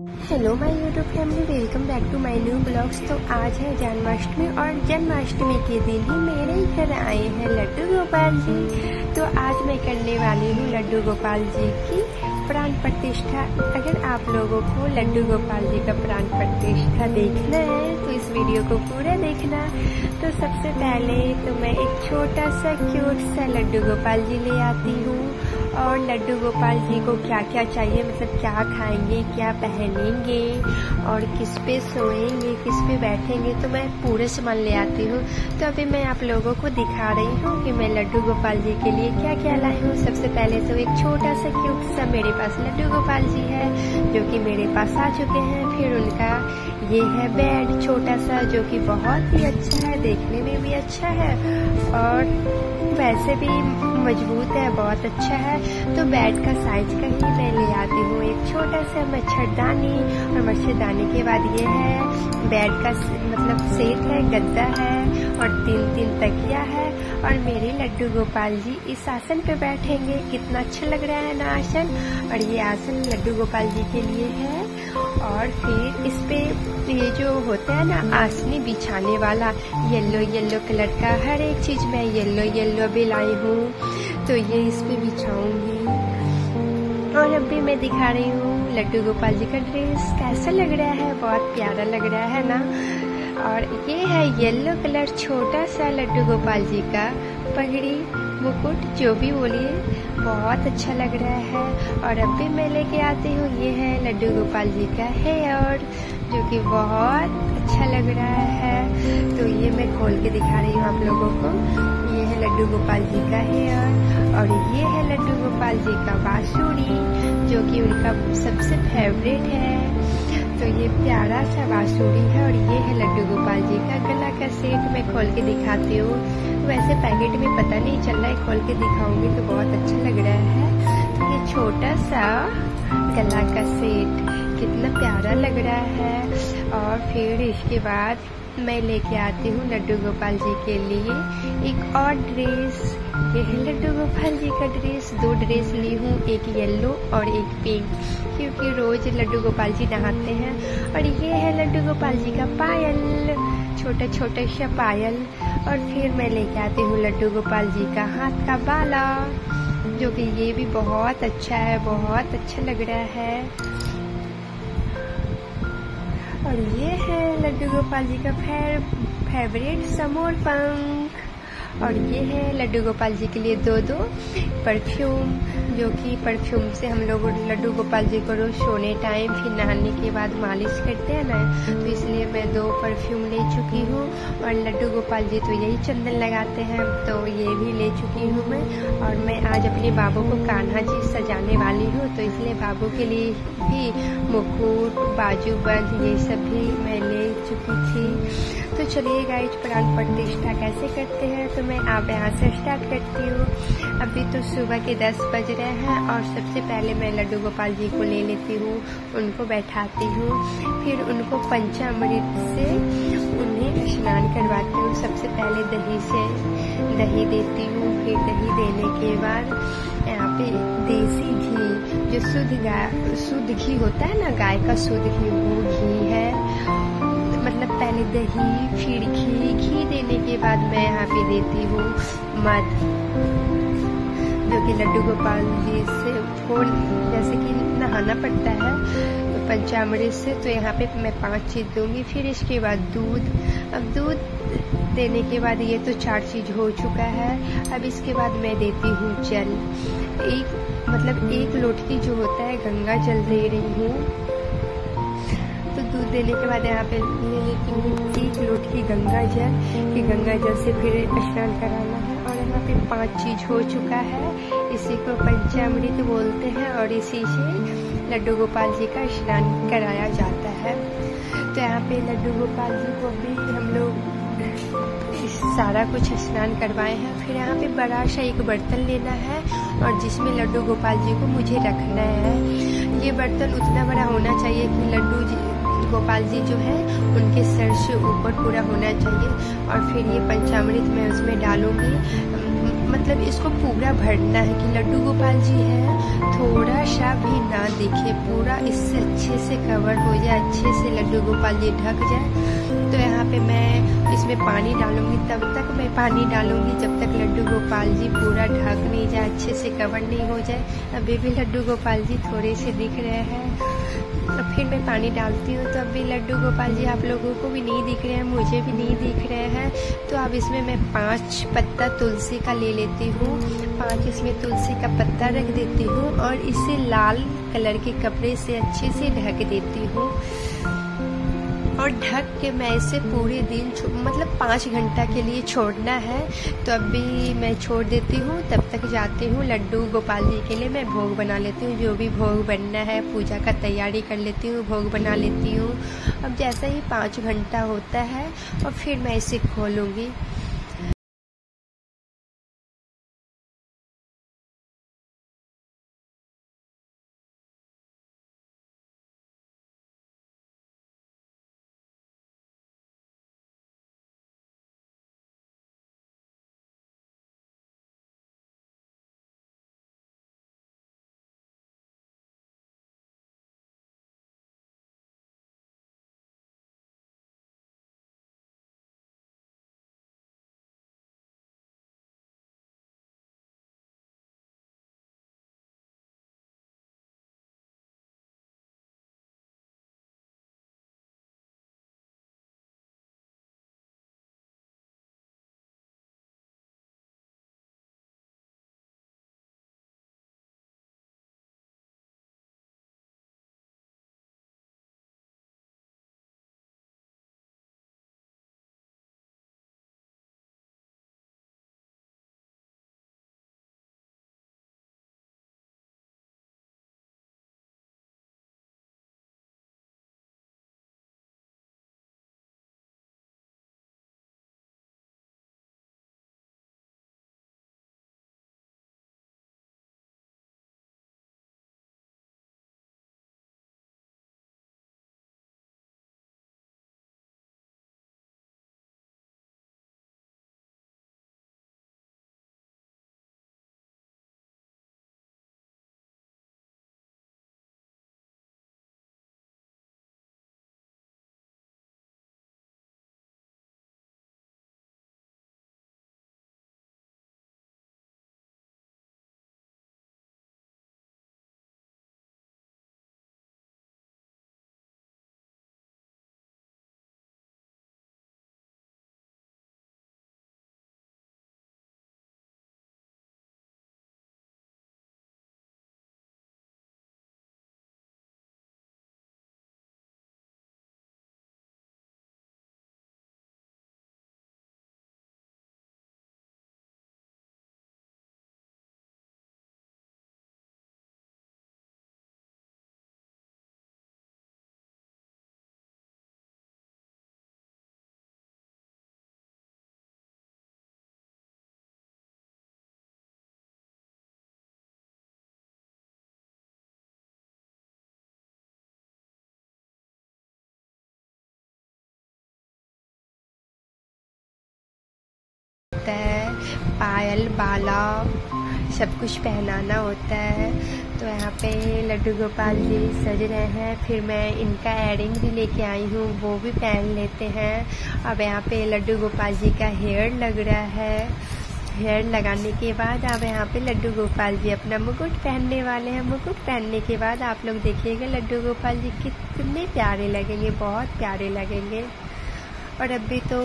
Hello my YouTube family, welcome back to my new blogs. तो आज है जन्माष्टमी और जन्माष्टमी के दिन ही मेरे घर आए हैं लड्डू गोपाल जी। तो आज मैं करने वाली हूँ लड्डू गोपाल जी की प्राण प्रतिष्ठा। अगर आप लोगों को लड्डू गोपाल जी का प्राण प्रतिष्ठा देखना है तो इस वीडियो को पूरा देखना। तो सबसे पहले तो मैं एक छोटा सा क्यूट सा लड्डू गोपाल जी ले आती हूँ। और लड्डू गोपाल जी को क्या क्या चाहिए, मतलब क्या खाएंगे, क्या पहनेंगे और किस पे सोएंगे, किस पे बैठेंगे, तो मैं पूरे सामान ले आती हूँ। तो अभी मैं आप लोगों को दिखा रही हूँ कि मैं लड्डू गोपाल जी के लिए क्या क्या लाई हूँ। सबसे पहले तो एक छोटा सा क्यूट सा मेरे पास लड्डू गोपाल जी है जो कि मेरे पास आ चुके हैं। फिर उनका ये है बेड छोटा सा जो कि बहुत ही अच्छा है, देखने में भी अच्छा है और वैसे भी मजबूत है, बहुत अच्छा है। तो बेड का साइज का ही मैं ले आती हूँ एक छोटा सा मच्छरदानी। और मच्छरदानी के बाद ये है बेड का मतलब सेट है, गद्दा है और 3 तकिया है। और मेरे लड्डू गोपाल जी इस आसन पे बैठेंगे। कितना अच्छा लग रहा है ना आसन। और ये आसन लड्डू गोपाल जी के लिए है। और फिर इस पे ये जो होता है ना आसनी बिछाने वाला येलो कलर का, हर एक चीज मैं येलो भी लाई हूँ। तो ये इस पे बिछाऊंगी। और अभी मैं दिखा रही हूँ लड्डू गोपाल जी का ड्रेस कैसा लग रहा है, बहुत प्यारा लग रहा है ना। और ये है येलो कलर छोटा सा लड्डू गोपाल जी का पगड़ी मुकुट, जो भी बोलिए, बहुत अच्छा लग रहा है। और अभी मैं लेके आती हूँ ये है लड्डू गोपाल जी का हेयर जो कि बहुत अच्छा लग रहा है। तो ये मैं खोल के दिखा रही हूँ आप लोगों को। ये है लड्डू गोपाल जी का हेयर और ये है लड्डू गोपाल जी का बांसुरी जो कि उनका सबसे फेवरेट है। तो ये प्यारा सा बांसुरी है। और ये है लड्डू गोपाल जी का गला का सेट, मैं खोल के दिखाती हूँ। वैसे पैकेट में पता नहीं चल रहा है, खोल के दिखाऊंगी तो बहुत अच्छा लग रहा है। तो ये छोटा सा गला का सेट कितना प्यारा लग रहा है। और फिर इसके बाद मैं लेके आती हूँ लड्डू गोपाल जी के लिए एक और ड्रेस। ये है लड्डू गोपाल जी का ड्रेस। 2 ड्रेस ली हूँ, एक येलो और एक पिंक, क्योंकि रोज लड्डू गोपाल जी नहाते हैं। और ये है लड्डू गोपाल जी का पायल, छोटा सा पायल। और फिर मैं लेके आती हूँ लड्डू गोपाल जी का हाथ का बाला जो कि ये भी बहुत अच्छा है, बहुत अच्छा लग रहा है। और ये है लड्डू गोपाल जी का फेवरेट समोर पंख। और ये है लड्डू गोपाल जी के लिए 2 परफ्यूम, जो कि परफ्यूम से हम लोग लड्डू गोपाल जी को रोज सोने टाइम फिर नहाने के बाद मालिश करते हैं ना, तो इसलिए मैं 2 परफ्यूम ले चुकी हूँ। और लड्डू गोपाल जी तो यही चंदन लगाते हैं, तो ये भी ले चुकी हूँ मैं। और मैं आज अपने बाबू को कान्हा जी सजाने वाली हूँ, तो इसलिए बाबू के लिए भी मुकुट, बाजूबंद ये सब भी मैं ले चुकी थी। तो चलिए गाइस, प्राण प्रतिष्ठा कैसे करते हैं तो मैं आप यहाँ से स्टार्ट करती हूँ। अभी तो सुबह के 10 बज रहे हैं। और सबसे पहले मैं लड्डू गोपाल जी को ले लेती हूँ, उनको बैठाती हूँ, फिर उनको पंचामृत से उन्हें स्नान करवाती हूँ। सबसे पहले दही देती हूँ। फिर दही देने के बाद यहाँ पे देसी घी, जो शुद्ध घी होता है ना, गाय का शुद्ध घी, वो घी है। मतलब पहले दही फिर घी देने के बाद मैं यहाँ पे देती हूँ मध, जो कि लड्डू गोपाल जी से जैसे कि नहाना पड़ता है तो पंचामृत से, तो यहाँ पे मैं 5 चीज दूंगी। फिर इसके बाद दूध। अब दूध देने के बाद ये तो 4 चीज हो चुका है। अब इसके बाद मैं देती हूँ जल, एक लोटकी जो होता है गंगा जल दे रही हूँ। तो दूध देने के बाद यहाँ पे ले लेती हूँ 1 लोटकी गंगा जल, कि गंगा जल से फिर स्नान कराना है। और यहाँ पे 5 चीज हो चुका है। इसी को पंचामृत बोलते हैं और इसी से लड्डू गोपाल जी का स्नान कराया जाता है। तो यहाँ पे लड्डू गोपाल जी को भी हम लोग सारा कुछ स्नान करवाए हैं। फिर यहाँ पे बड़ा सा एक बर्तन लेना है और जिसमें लड्डू गोपाल जी को मुझे रखना है। ये बर्तन उतना बड़ा होना चाहिए कि लड्डू गोपाल जी जो है उनके सर से ऊपर पूरा होना चाहिए। और फिर ये पंचामृत मैं उसमें डालूंगी। मतलब इसको पूरा भरना है कि लड्डू गोपाल जी है थोड़ा सा भी ना दिखे, पूरा इससे अच्छे से कवर हो जाए, अच्छे से लड्डू गोपाल जी ढक जाए। तो यहाँ पे मैं इसमें पानी डालूंगी, तब तक मैं पानी डालूंगी जब तक लड्डू गोपाल जी पूरा ढक नहीं जाए, अच्छे से कवर नहीं हो जाए। अभी भी लड्डू गोपाल जी थोड़े से दिख रहे हैं, तो फिर मैं पानी डालती हूँ तो अभी लड्डू गोपाल जी आप लोगों को भी नहीं दिख रहे हैं, मुझे भी नहीं दिख रहे हैं। तो अब इसमें मैं 5 पत्ता तुलसी का ले लेती हूँ, 5 इसमें तुलसी का पत्ता रख देती हूँ और इसे लाल कलर के कपड़े से अच्छे से ढक देती हूँ। और ढक के मैं इसे पूरे दिन मतलब 5 घंटा के लिए छोड़ना है। तो अभी मैं छोड़ देती हूँ, तब तक जाती हूँ लड्डू गोपाल जी के लिए मैं भोग बना लेती हूँ, जो भी भोग बनना है पूजा का तैयारी कर लेती हूँ, भोग बना लेती हूँ। अब जैसा ही 5 घंटा होता है और फिर मैं इसे खोलूँगी। पायल बाला सब कुछ पहनाना होता है। तो यहाँ पे लड्डू गोपाल जी सज रहे हैं, फिर मैं इनका एयरिंग भी लेके आई हूँ, वो भी पहन लेते हैं। अब यहाँ पे लड्डू गोपाल जी का हेयर लग रहा है, हेयर लगाने के बाद अब यहाँ पे लड्डू गोपाल जी अपना मुकुट पहनने वाले हैं। मुकुट पहनने के बाद आप लोग देखिएगा लड्डू गोपाल जी कितने प्यारे लगेंगे, बहुत प्यारे लगेंगे। और अभी तो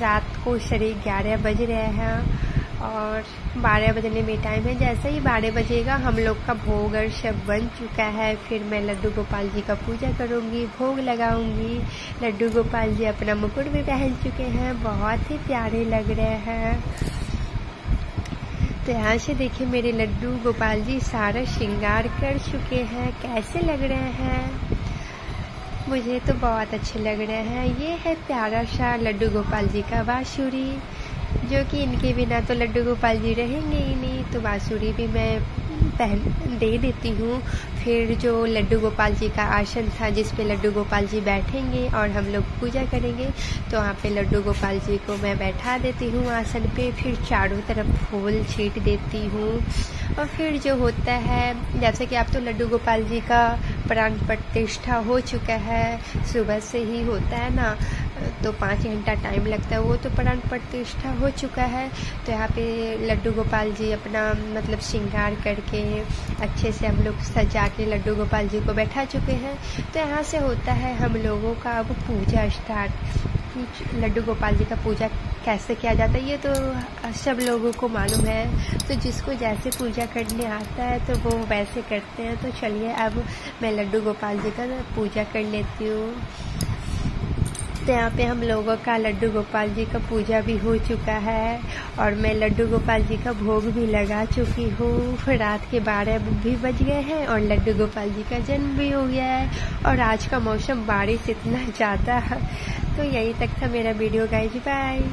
रात को 11:30 बज रहे हैं और 12 बजने में टाइम है। जैसे ही 12 बजेगा हम लोग का भोग और सब बन चुका है, फिर मैं लड्डू गोपाल जी का पूजा करूँगी, भोग लगाऊंगी। लड्डू गोपाल जी अपना मुकुट भी पहन चुके हैं, बहुत ही प्यारे लग रहे हैं। तो यहाँ से देखिए मेरे लड्डू गोपाल जी सारा श्रृंगार कर चुके हैं, कैसे लग रहे हैं? मुझे तो बहुत अच्छे लग रहे हैं। ये है प्यारा सा लड्डू गोपाल जी का बांसुरी, जो कि इनके बिना तो लड्डू गोपाल जी रहेंगे ही नहीं। तो बांसुरी भी मैं दे देती हूँ। फिर जो लड्डू गोपाल जी का आसन था जिस पे लड्डू गोपाल जी बैठेंगे और हम लोग पूजा करेंगे, तो वहाँ पे लड्डू गोपाल जी को मैं बैठा देती हूँ आसन पे। फिर चारों तरफ फूल छींट देती हूँ। और फिर जो होता है, जैसे कि आप तो लड्डू गोपाल जी का प्राण प्रतिष्ठा हो चुका है, सुबह से ही होता है ना, तो 5 घंटा टाइम लगता है, वो तो प्राण प्रतिष्ठा हो चुका है। तो यहाँ पे लड्डू गोपाल जी अपना मतलब श्रृंगार करके अच्छे से हम लोग सजा के लड्डू गोपाल जी को बैठा चुके हैं। तो यहाँ से होता है हम लोगों का अब पूजा स्टार्ट। लड्डू गोपाल जी का पूजा कैसे किया जाता है ये तो सब लोगों को मालूम है, तो जिसको जैसे पूजा करने आता है तो वो वैसे करते हैं। तो चलिए अब मैं लड्डू गोपाल जी का पूजा कर लेती हूँ। तो यहाँ पे हम लोगों का लड्डू गोपाल जी का पूजा भी हो चुका है और मैं लड्डू गोपाल जी का भोग भी लगा चुकी हूँ। रात के 12 भी बज गए हैं और लड्डू गोपाल जी का जन्म भी हो गया है। और आज का मौसम बारिश इतना ज़्यादा, तो यहीं तक था मेरा वीडियो गाइज, बाय।